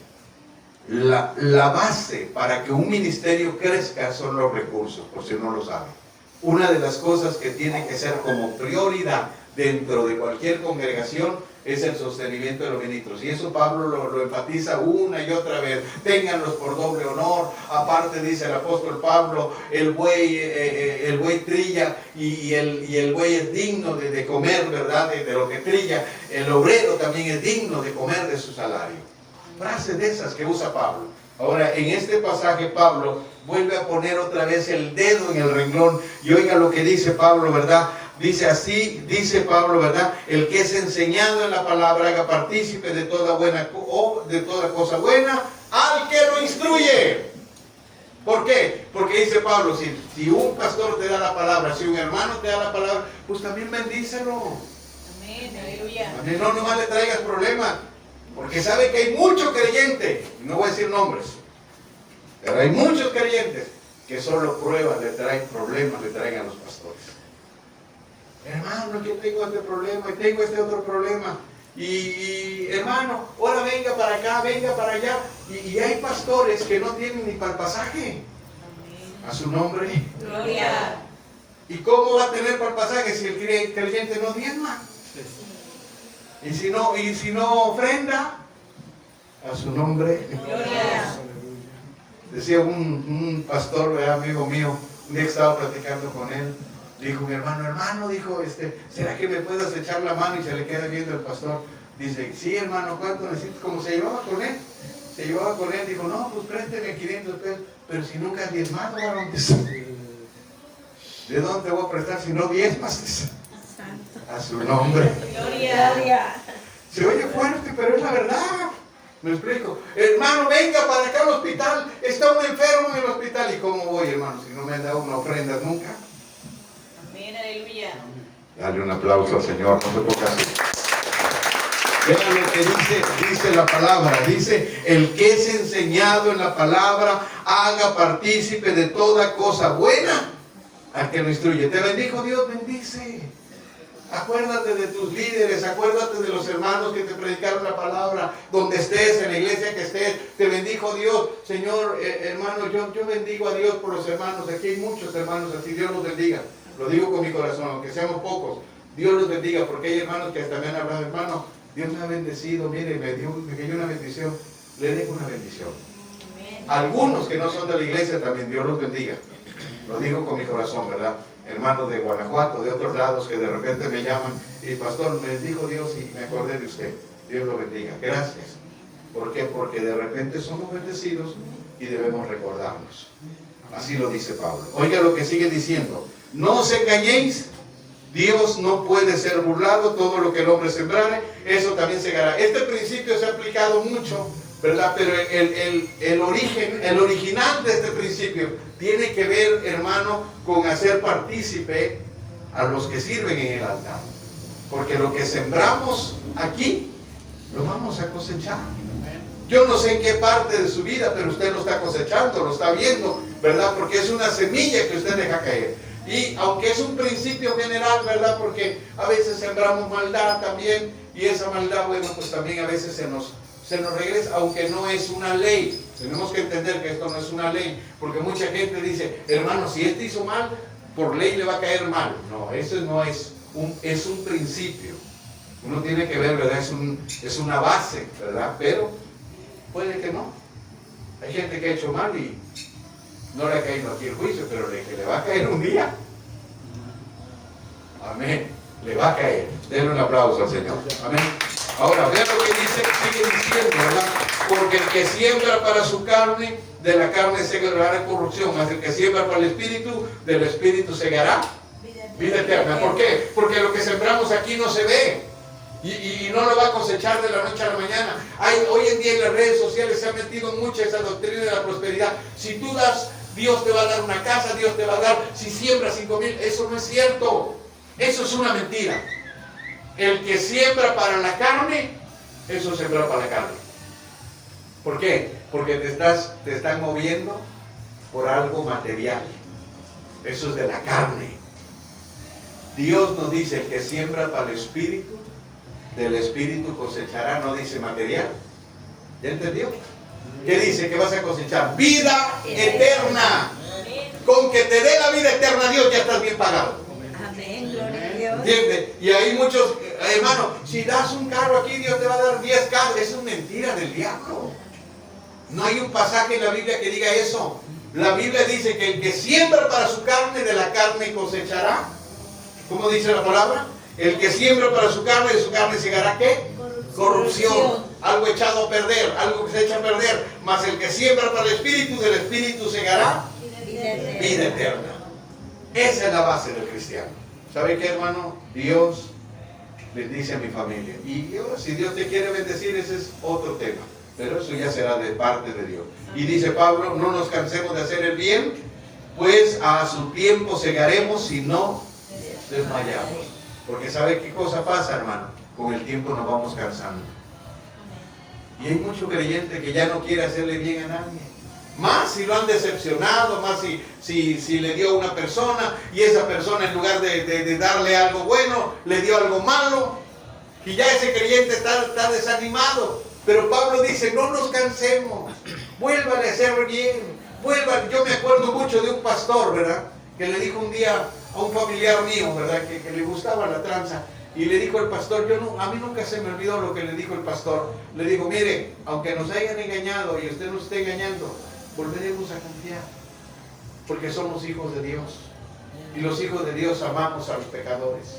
La base para que un ministerio crezca son los recursos, por si no lo sabe. Una de las cosas que tiene que ser como prioridad dentro de cualquier congregación es el sostenimiento de los ministros. Y eso Pablo lo enfatiza una y otra vez. Ténganlos por doble honor. Aparte, dice el apóstol Pablo, el buey trilla y el buey es digno de comer, ¿verdad? De lo que trilla. El obrero también es digno de comer de su salario. Frases de esas que usa Pablo. Ahora, en este pasaje Pablo vuelve a poner otra vez el dedo en el renglón y oiga lo que dice Pablo, ¿verdad? Dice así, dice Pablo, ¿verdad? El que es enseñado en la palabra haga partícipe de toda buena o de toda cosa buena al que lo instruye. ¿Por qué? Porque dice Pablo, si un pastor te da la palabra, si un hermano te da la palabra, pues también bendícelo. Amén, aleluya. Amén. No, nomás le traigas problemas, porque sabe que hay muchos creyentes, no voy a decir nombres, pero hay muchos creyentes que solo pruebas le traen problemas, le traen a los pastores. Hermano, yo tengo este problema y tengo este otro problema. Y hermano, ahora venga para acá, venga para allá. Y hay pastores que no tienen ni para el pasaje. A su nombre. Gloria. ¿Y cómo va a tener para el pasaje si el creyente no diezma? Y si no ofrenda, a su nombre. Gloria. Decía un pastor, amigo mío, un día estaba platicando con él. Dijo mi hermano, dijo, ¿será que me puedes echar la mano? Y se le queda viendo el pastor. Dice, sí, hermano, ¿cuánto necesitas? Como se llevaba con él. Dijo, no, pues présteme 500 pesos. Pero si nunca has diezmado, varón. ¿De dónde te voy a prestar si no diezmas? A su nombre. Gloria. Se oye fuerte, pero es la verdad. Me explico. Hermano, venga para acá al hospital. Está un enfermo en el hospital. ¿Y cómo voy, hermano? Si no me han dado una ofrenda nunca. Amén, aleluya. Dale un aplauso al Señor, no se ponga así. Vean lo que dice la palabra. Dice, el que es enseñado en la palabra, haga partícipe de toda cosa buena al que lo instruye. Te bendijo Dios, bendice. Acuérdate de tus líderes, acuérdate de los hermanos que te predicaron la palabra, donde estés, en la iglesia que estés. Te bendijo Dios. Señor, hermano, yo bendigo a Dios por los hermanos. Aquí hay muchos hermanos así, Dios los bendiga. Lo digo con mi corazón, aunque seamos pocos. Dios los bendiga, porque hay hermanos que hasta me han hablado, hermano, Dios me ha bendecido, mire, me dio una bendición. Le dejo una bendición. Amén. Algunos que no son de la iglesia también, Dios los bendiga. Lo digo con mi corazón, ¿verdad? Hermanos de Guanajuato, de otros lados que de repente me llaman y pastor, me dijo Dios y me acordé de usted. Dios lo bendiga. Gracias. ¿Por qué? Porque de repente somos bendecidos y debemos recordarnos. Así lo dice Pablo. Oiga lo que sigue diciendo. No os engañéis. Dios no puede ser burlado. Todo lo que el hombre sembrare, eso también segará. Este principio se ha aplicado mucho, ¿verdad? Pero el original de este principio tiene que ver, hermano, con hacer partícipe a los que sirven en el altar. Porque lo que sembramos aquí, lo vamos a cosechar. Yo no sé en qué parte de su vida, pero usted lo está cosechando, lo está viendo, ¿verdad? Porque es una semilla que usted deja caer. Y aunque es un principio general, ¿verdad? Porque a veces sembramos maldad también, y esa maldad, bueno, pues también a veces se nos regresa, aunque no es una ley. Tenemos que entender que esto no es una ley, porque mucha gente dice, hermano, si este hizo mal, por ley le va a caer mal. No, eso no es un principio. Uno tiene que ver, ¿verdad? Es una base, ¿verdad? Pero puede que no. Hay gente que ha hecho mal y no le ha caído aquí el juicio, pero que le va a caer un día. Amén. Le va a caer. Denle un aplauso al Señor. Amén. Ahora, vean lo que sigue diciendo, ¿verdad? Porque el que siembra para su carne, de la carne segará corrupción, mas el que siembra para el espíritu, del espíritu segará vida eterna. ¿Por qué? Porque lo que sembramos aquí no se ve. Y no lo va a cosechar de la noche a la mañana. Hoy en día en las redes sociales se ha metido mucha esa doctrina de la prosperidad. Si tú das, Dios te va a dar una casa, Dios te va a dar, si siembras 5,000, eso no es cierto. Eso es una mentira. El que siembra para la carne, eso sembra para la carne. ¿Por qué? Porque te están moviendo por algo material. Eso es de la carne. Dios nos dice, el que siembra para el espíritu, del espíritu cosechará, no dice material. ¿Ya entendió? ¿Qué dice? Que vas a cosechar vida eterna. Con que te dé la vida eterna Dios, ya estás bien pagado. Amén, gloria a Dios. ¿Entiendes? Y hay muchos, hermano, si das un carro aquí, Dios te va a dar 10 carros. Eso es mentira del diablo. No hay un pasaje en la Biblia que diga eso. La Biblia dice que el que siembra para su carne, de la carne cosechará. ¿Cómo dice la palabra? El que siembra para su carne, de su carne segará ¿qué? Corrupción. Algo echado a perder, algo que se echa a perder. Mas el que siembra para el espíritu, del espíritu segará vida eterna. Esa es la base del cristiano. ¿Sabe qué, hermano? Dios bendice a mi familia. Y si Dios te quiere bendecir, ese es otro tema. Pero eso ya será de parte de Dios. Y dice Pablo, no nos cansemos de hacer el bien, pues a su tiempo segaremos si no desmayamos. Porque ¿sabe qué cosa pasa, hermano? Con el tiempo nos vamos cansando. Y hay mucho creyente que ya no quiere hacerle bien a nadie. Más si lo han decepcionado, más si le dio a una persona y esa persona en lugar de darle algo bueno, le dio algo malo. Y ya ese creyente está desanimado. Pero Pablo dice, no nos cansemos, vuelvan a hacer bien, vuelvan. Yo me acuerdo mucho de un pastor, ¿verdad? Que le dijo un día a un familiar mío, ¿verdad? Que le gustaba la tranza. Y le dijo el pastor, a mí nunca se me olvidó lo que le dijo el pastor. Le dijo, mire, aunque nos hayan engañado y usted nos esté engañando, volveremos a confiar, porque somos hijos de Dios. Y los hijos de Dios amamos a los pecadores.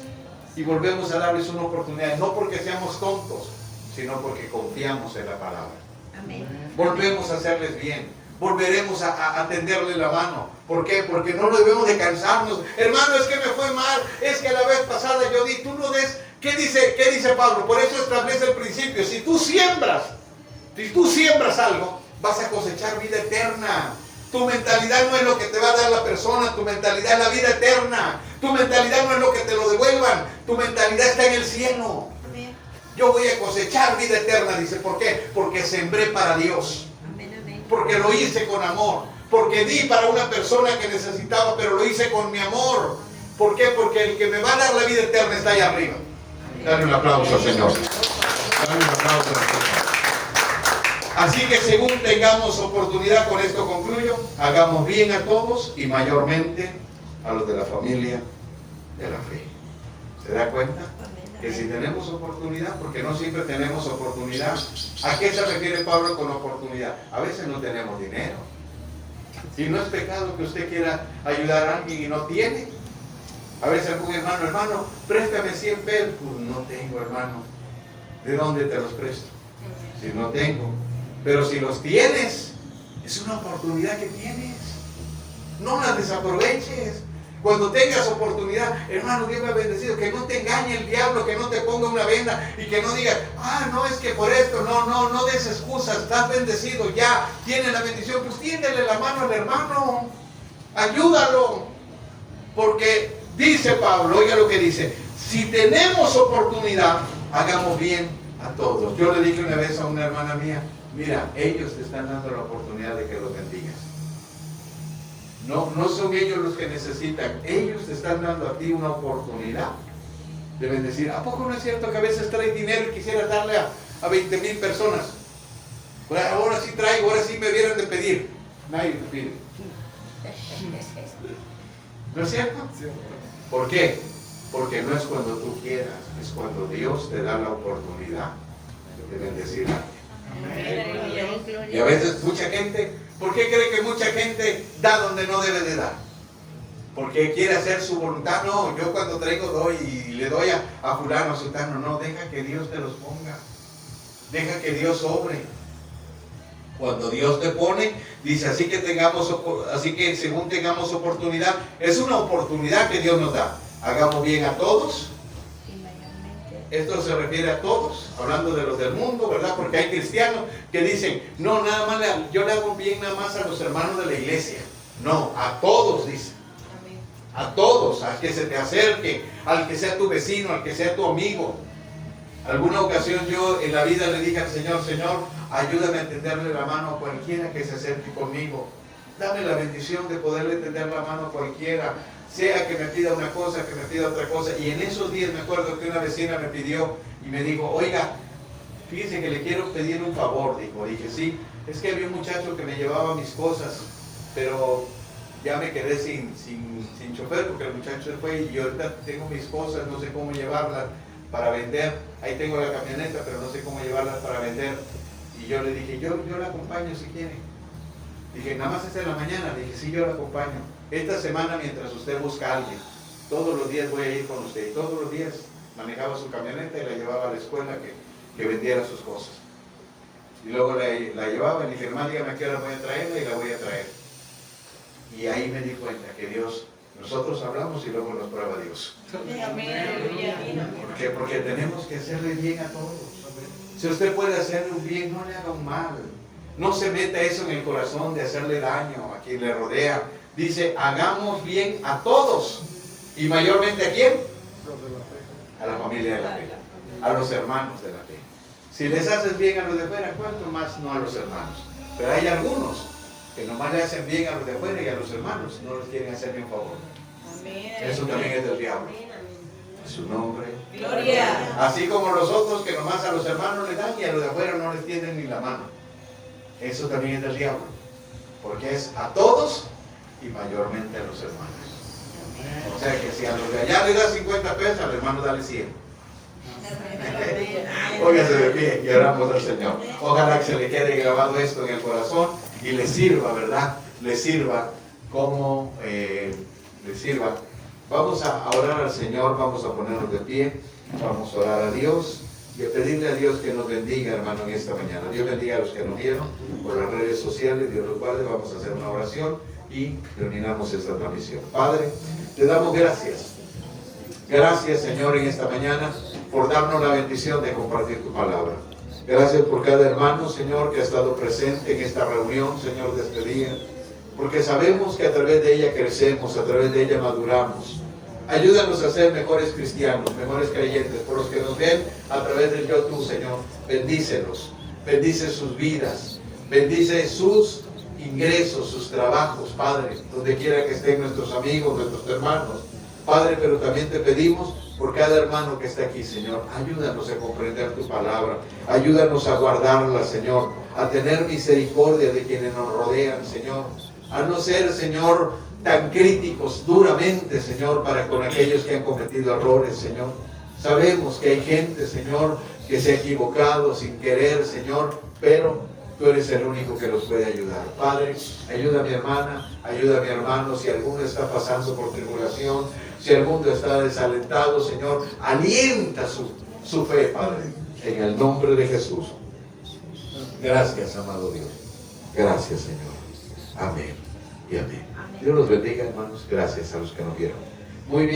Y volvemos a darles una oportunidad, no porque seamos tontos, sino porque confiamos en la palabra. Amén. Volvemos a hacerles bien. Volveremos a tenderle la mano. ¿Por qué? Porque no debemos de cansarnos. Hermano, es que me fue mal. Es que la vez pasada yo di, tú no des. ¿Qué dice Pablo? Por eso establece el principio. Si tú siembras algo, vas a cosechar vida eterna. Tu mentalidad no es lo que te va a dar la persona, tu mentalidad es la vida eterna. Tu mentalidad no es lo que te lo devuelvan, tu mentalidad está en el cielo. Amén. Yo voy a cosechar vida eterna, dice. ¿Por qué? Porque sembré para Dios. Amén, amén. Porque lo hice con amor. Porque di para una persona que necesitaba, pero lo hice con mi amor. ¿Por qué? Porque el que me va a dar la vida eterna está allá arriba. Dale un aplauso al Señor. Dale un aplauso al Señor. Así que según tengamos oportunidad, con esto concluyo, hagamos bien a todos y mayormente a los de la familia de la fe. ¿Se da cuenta? Que si tenemos oportunidad, porque no siempre tenemos oportunidad. ¿A qué se refiere Pablo con oportunidad? A veces no tenemos dinero. Y no es pecado que usted quiera ayudar a alguien y no tiene. A veces algún hermano, préstame 100 pesos. Pues no tengo, hermano. ¿De dónde te los presto? Si no tengo. Pero si los tienes, es una oportunidad que tienes. No la desaproveches. Cuando tengas oportunidad, hermano, Dios me ha bendecido. Que no te engañe el diablo, que no te ponga una venda y que no digas, no, es que por esto, no des excusas, estás bendecido, ya, tienes la bendición. Pues tiéndele la mano al hermano, ayúdalo. Porque dice Pablo, oiga lo que dice, si tenemos oportunidad, hagamos bien a todos. Yo le dije una vez a una hermana mía, mira, ellos te están dando la oportunidad de que los bendigas. No son ellos los que necesitan, ellos te están dando a ti una oportunidad de bendecir. ¿A poco no es cierto que a veces traes dinero y quisieras darle a 20,000 personas? Pues ahora sí traigo, ahora sí me vieran de pedir. Nadie te pide. ¿No es cierto? ¿Por qué? Porque no es cuando tú quieras, es cuando Dios te da la oportunidad de bendecir a alguien. Y a veces mucha gente, ¿por qué cree que mucha gente da donde no debe de dar? Porque quiere hacer su voluntad. No, yo cuando traigo doy y le doy a fulano, a sultano. No, deja que Dios te los ponga. Deja que Dios obre. Cuando Dios te pone, dice, así que según tengamos oportunidad, es una oportunidad que Dios nos da. Hagamos bien a todos. Esto se refiere a todos, hablando de los del mundo, ¿verdad? Porque hay cristianos que dicen, no, nada más yo le hago bien nada más a los hermanos de la iglesia. No, a todos, dice. A todos, al que se te acerque, al que sea tu vecino, al que sea tu amigo. Alguna ocasión yo en la vida le dije al Señor, Señor, ayúdame a tenderle la mano a cualquiera que se acerque conmigo. Dame la bendición de poderle tender la mano a cualquiera. Sea que me pida una cosa, que me pida otra cosa. Y en esos días me acuerdo que una vecina me pidió y me dijo, oiga, fíjese que le quiero pedir un favor. Dije, sí, es que había un muchacho que me llevaba mis cosas, pero ya me quedé sin chofer porque el muchacho se fue y yo ahorita tengo mis cosas, no sé cómo llevarlas para vender. Ahí tengo la camioneta, pero no sé cómo llevarlas para vender. Y yo le dije, yo la acompaño si quiere. Dije, nada más es en la mañana. Dije, sí, yo la acompaño. Esta semana, mientras usted busca a alguien, todos los días voy a ir con usted. Y todos los días manejaba su camioneta y la llevaba a la escuela que vendiera sus cosas. Y luego la llevaba y le dije, hermano, dígame a qué hora voy a traerla y la voy a traer. Y ahí me di cuenta que Dios Nosotros hablamos y luego nos prueba Dios. Amén, aleluya. ¿Por qué? Porque tenemos que hacerle bien a todos. Si usted puede hacerle un bien, no le haga un mal. No se meta eso en el corazón de hacerle daño a quien le rodea. Dice, hagamos bien a todos. ¿Y mayormente a quién? A la familia de la fe. A los hermanos de la fe. Si les haces bien a los de afuera, ¿cuánto más no a los hermanos? Pero hay algunos que nomás le hacen bien a los de afuera y a los hermanos no les quieren hacer ni un favor. Amén. Eso también es del diablo. A su nombre. Gloria. Así como los otros que nomás a los hermanos les dan y a los de afuera no les tienden ni la mano. Eso también es del diablo. Porque es a todos y mayormente a los hermanos. O sea que si a los de allá le da 50 pesos, al hermano dale 100. Póngase de pie y oramos al Señor. Ojalá que se le quede grabado esto en el corazón y le sirva, ¿verdad? Le sirva como le sirva. Vamos a orar al Señor, vamos a ponernos de pie, vamos a orar a Dios y a pedirle a Dios que nos bendiga, hermano, en esta mañana. Dios bendiga a los que nos vieron por las redes sociales, Dios los guarde. Vamos a hacer una oración y terminamos esta transmisión. Padre, te damos gracias. Gracias, Señor, en esta mañana por darnos la bendición de compartir tu palabra. Gracias por cada hermano, Señor, que ha estado presente en esta reunión, Señor, de este día, porque sabemos que a través de ella crecemos, a través de ella maduramos. Ayúdanos a ser mejores cristianos, mejores creyentes, por los que nos ven a través del YouTube, Señor. Bendícelos, bendice sus vidas, bendice sus ingresos, sus trabajos, Padre, donde quiera que estén nuestros amigos, nuestros hermanos. Padre, pero también te pedimos por cada hermano que está aquí, Señor. Ayúdanos a comprender tu palabra, ayúdanos a guardarla, Señor, a tener misericordia de quienes nos rodean, Señor, a no ser, Señor, tan críticos duramente, Señor, para con aquellos que han cometido errores, Señor. Sabemos que hay gente, Señor, que se ha equivocado sin querer, Señor, pero tú eres el único que los puede ayudar. Padre, ayuda a mi hermana, ayuda a mi hermano, si alguno está pasando por tribulación, si alguno está desalentado, Señor, alienta su fe, Padre, en el nombre de Jesús. Gracias, amado Dios. Gracias, Señor. Amén y amén. Dios los bendiga, hermanos. Gracias a los que nos vieron. Muy bien.